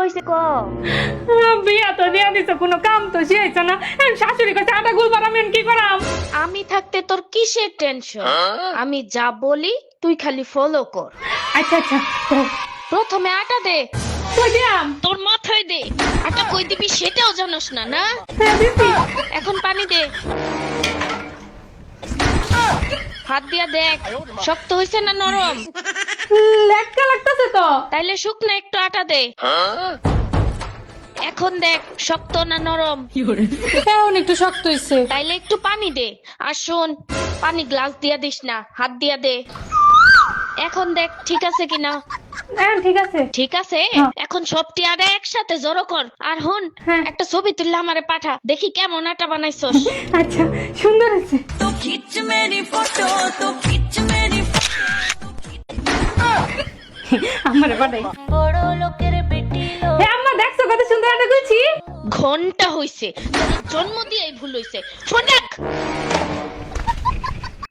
হইছে ক? বিয়া তো দিয়া দিছ, কোনো কাম তো শেষ না। শাশুড়ি কাছে আটা গুলবার আমি কি করাম? আমি থাকতে তোর কিসের টেনশন? আমি যা বলি তুই খালি ফলো কর। আচ্ছা আচ্ছা, প্রথমে আটা দে, কই দিয়াম? তোর মাথায় দে। আটা কই দিবি সেটাও জানোস না, না? হ্যাঁ দিছি। এখন পানি দে, হাত দিয়া দেখ শক্ত হইছে না নরম। লেটকা লাগতাছে তো। তাইলে শুকনো একটু আটা দে, এখন দেখ শক্ত না নরম। এখন একটু শক্ত হইছে। তাইলে একটু পানি দে, আর শোন পানি গ্লাস দিয়া দিস না, হাত দিয়া দে। এখন দেখ ঠিক আছে কিনা। হ্যাঁ ঠিক আছে। ঠিক আছে, হ্যাঁ। এখন সবটি আটা একসাথে জড়ো কর। আর হন, হ্যাঁ। একটা ছবি তুললে আমারে পাঠা, দেখি কেমন আটা বানাইছস। আচ্ছা, সুন্দর হয়েছে। আমার বাড়াই। বড় লোকের বেটি হ্যাঁ আম্মা, দেখছো কত সুন্দর একটা গুছি? ঘন্টা হইছে, তোর জন্ম দিয়েই ভুল হইছে। ফোন রাখ।